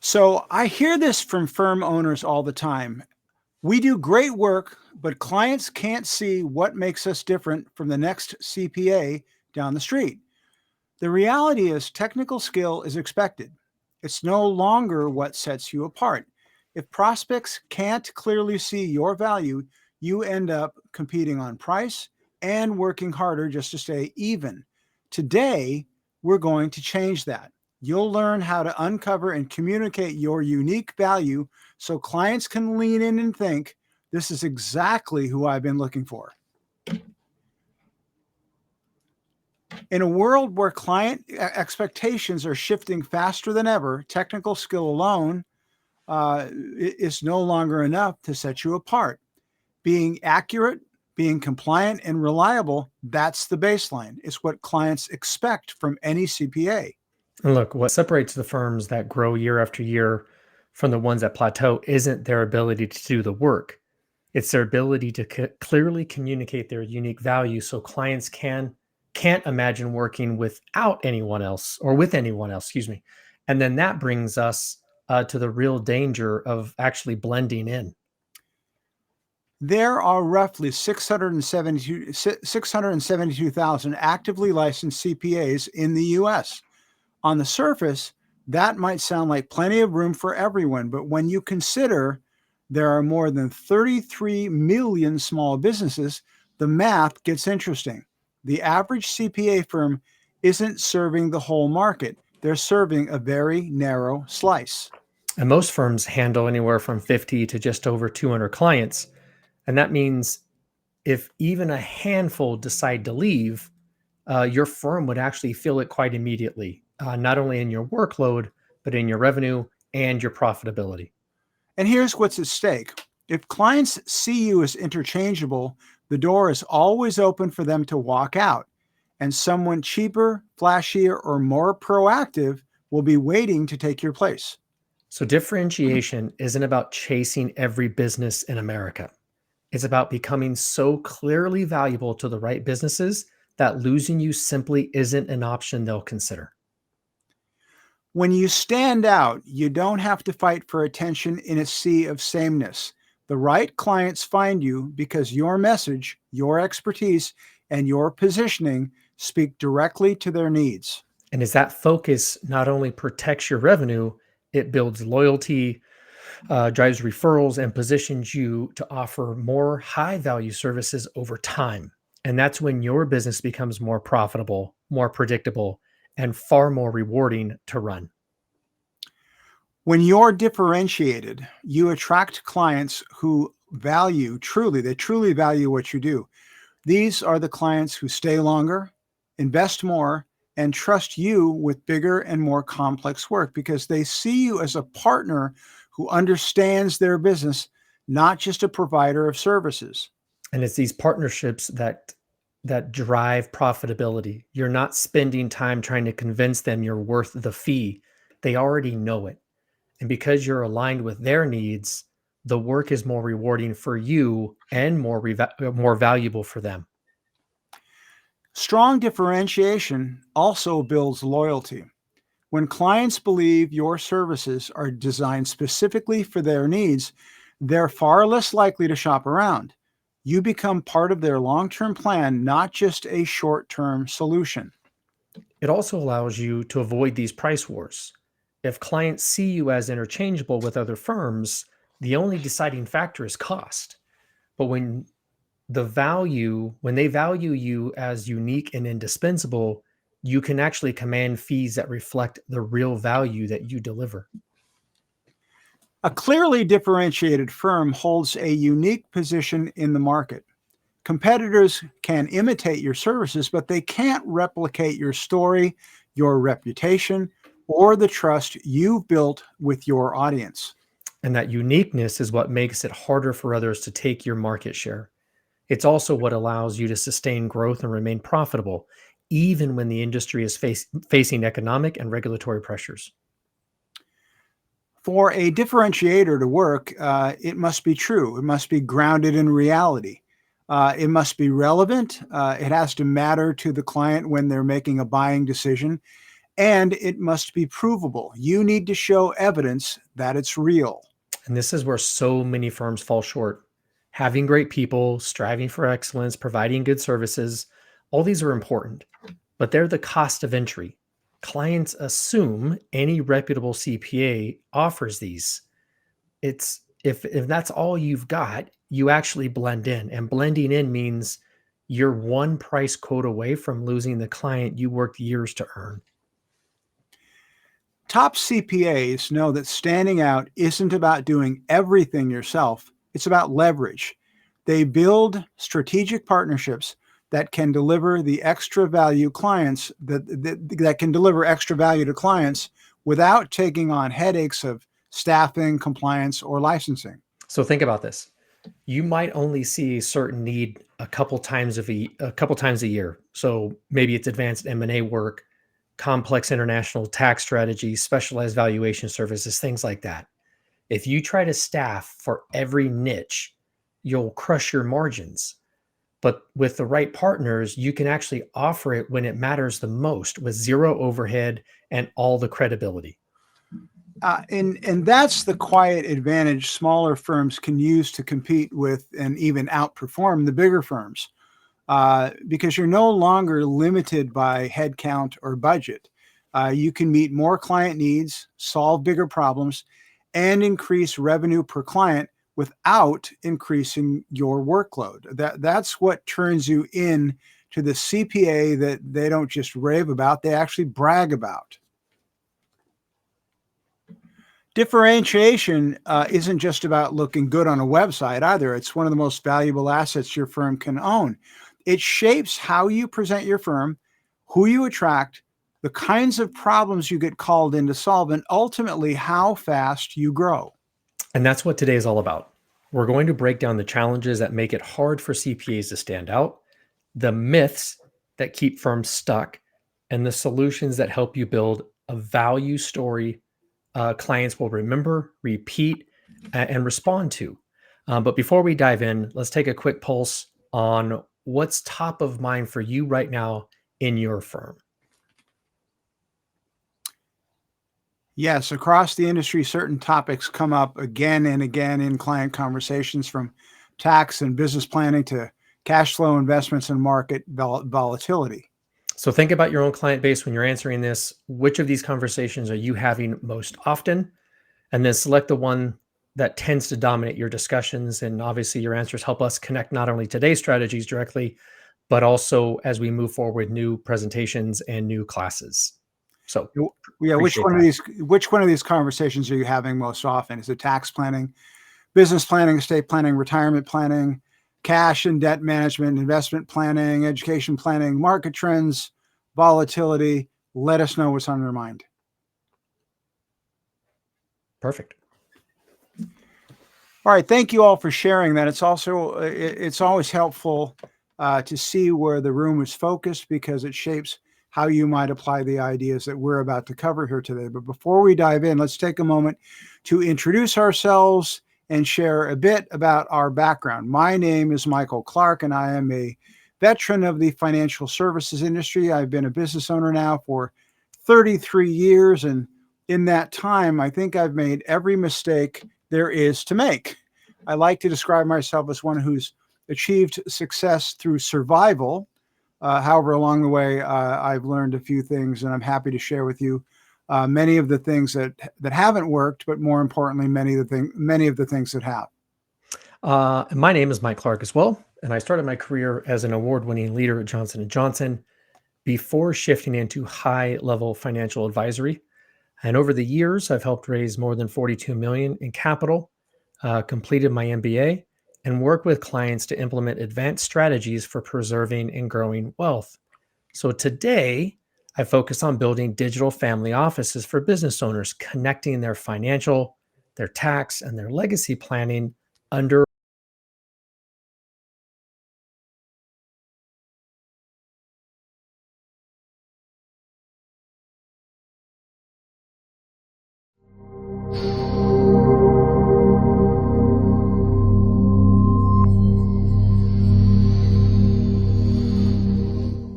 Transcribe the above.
So I hear this from firm owners all the time. We do great work, but clients can't see what makes us different from the next CPA down the street. The reality is, technical skill is expected. It's no longer what sets you apart. If prospects can't clearly see your value, you end up competing on price and working harder just to stay even. Today, we're going to change that. You'll learn how to uncover and communicate your unique value so clients can lean in and think, this is exactly who I've been looking for. In a world where client expectations are shifting faster than ever, technical skill alone is no longer enough to set you apart. Being accurate, being compliant, and reliable, that's the baseline. It's what clients expect from any CPA. And look, what separates the firms that grow year after year from the ones that plateau isn't their ability to do the work. It's their ability to clearly communicate their unique value so clients can't imagine working without anyone else or with anyone else, excuse me. And then that brings us to the real danger of actually blending in. There are roughly 672,000 actively licensed CPAs in the US. On the surface, that might sound like plenty of room for everyone, but when you consider there are more than 33 million small businesses, the math gets interesting. The average CPA firm isn't serving the whole market, they're serving a very narrow slice. And most firms handle anywhere from 50 to just over 200 clients. And that means if even a handful decide to leave, your firm would actually feel it quite immediately, not only in your workload, but in your revenue and your profitability. And here's what's at stake. If clients see you as interchangeable, the door is always open for them to walk out, and someone cheaper, flashier, or more proactive will be waiting to take your place. So, differentiation isn't about chasing every business in America. It's about becoming so clearly valuable to the right businesses that losing you simply isn't an option they'll consider. When you stand out, you don't have to fight for attention in a sea of sameness. The right clients find you because your message, your expertise, and your positioning speak directly to their needs. And as that focus not only protects your revenue, it builds loyalty, drives referrals, and positions you to offer more high value services over time. And that's when your business becomes more profitable, more predictable, and far more rewarding to run. When you're differentiated, you attract clients who they truly value what you do. These are the clients who stay longer, invest more, and trust you with bigger and more complex work because they see you as a partner who understands their business, not just a provider of services. And it's these partnerships that drive profitability. You're not spending time trying to convince them you're worth the fee. They already know it. And because you're aligned with their needs, the work is more rewarding for you and more valuable for them. Strong differentiation also builds loyalty. When clients believe your services are designed specifically for their needs, they're far less likely to shop around. You become part of their long-term plan, not just a short-term solution. It also allows you to avoid these price wars. If clients see you as interchangeable with other firms, the only deciding factor is cost. But when they value you as unique and indispensable, you can actually command fees that reflect the real value that you deliver. A clearly differentiated firm holds a unique position in the market. Competitors can imitate your services, but they can't replicate your story, your reputation, or the trust you've built with your audience. And that uniqueness is what makes it harder for others to take your market share. It's also what allows you to sustain growth and remain profitable, even when the industry is facing economic and regulatory pressures. For a differentiator to work, it must be true. It must be grounded in reality. It must be relevant. It has to matter to the client when they're making a buying decision. and it must be provable. You need to show evidence that it's real. And this is where so many firms fall short. Having great people, striving for excellence, providing good services, all these are important, but they're the cost of entry. Clients assume any reputable CPA offers these. It's if that's all you've got, you actually blend in. And blending in means you're one price quote away from losing the client you worked years to earn. Top CPAs know that standing out isn't about doing everything yourself, it's about leverage. They build strategic partnerships that can deliver the extra value clients that can deliver extra value to clients without taking on headaches of staffing, compliance, or licensing. So think about this. You might only see a certain need a couple times a year. So maybe it's advanced M&A work, complex international tax strategies, specialized valuation services, things like that. If you try to staff for every niche, you'll crush your margins. But with the right partners, you can actually offer it when it matters the most with zero overhead and all the credibility. And that's the quiet advantage smaller firms can use to compete with and even outperform the bigger firms, because you're no longer limited by headcount or budget. You can meet more client needs, solve bigger problems, and increase revenue per client without increasing your workload. That's what turns you in to the CPA that they don't just rave about, they actually brag about. Differentiation isn't just about looking good on a website either. It's one of the most valuable assets your firm can own. It shapes how you present your firm, who you attract, the kinds of problems you get called in to solve, and ultimately how fast you grow. And that's what today is all about. We're going to break down the challenges that make it hard for CPAs to stand out, the myths that keep firms stuck, and the solutions that help you build a value story clients will remember, repeat, and respond to. But before we dive in, let's take a quick pulse on what's top of mind for you right now in your firm. Yes, across the industry, certain topics come up again and again in client conversations, from tax and business planning to cash flow, investments, and market volatility. So think about your own client base when you're answering this. Which of these conversations are you having most often? And then select the one that tends to dominate your discussions. And obviously, your answers help us connect not only today's strategies directly, but also as we move forward, new presentations and new classes. So Yeah, appreciate that. which one of these conversations are you having most often? Is it tax planning, business planning, estate planning, retirement planning, cash and debt management, investment planning, education planning, market trends, volatility? Let us know what's on your mind. Perfect. All right, thank you all for sharing that. It's always helpful to see where the room is focused, because it shapes how you might apply the ideas that we're about to cover here today. But before we dive in, let's take a moment to introduce ourselves and share a bit about our background. My name is Michael Clark, and I am a veteran of the financial services industry. I've been a business owner now for 33 years, and in that time, I think I've made every mistake there is to make. I like to describe myself as one who's achieved success through survival. However, along the way, I've learned a few things, and I'm happy to share with you many of the things that haven't worked, but more importantly, many of the things that have. My name is Mike Clark as well, and I started my career as an award-winning leader at Johnson & Johnson before shifting into high-level financial advisory. And over the years, I've helped raise more than 42 million in capital, completed my MBA, and work with clients to implement advanced strategies for preserving and growing wealth. So today, I focus on building digital family offices for business owners, connecting their financial, their tax, and their legacy planning under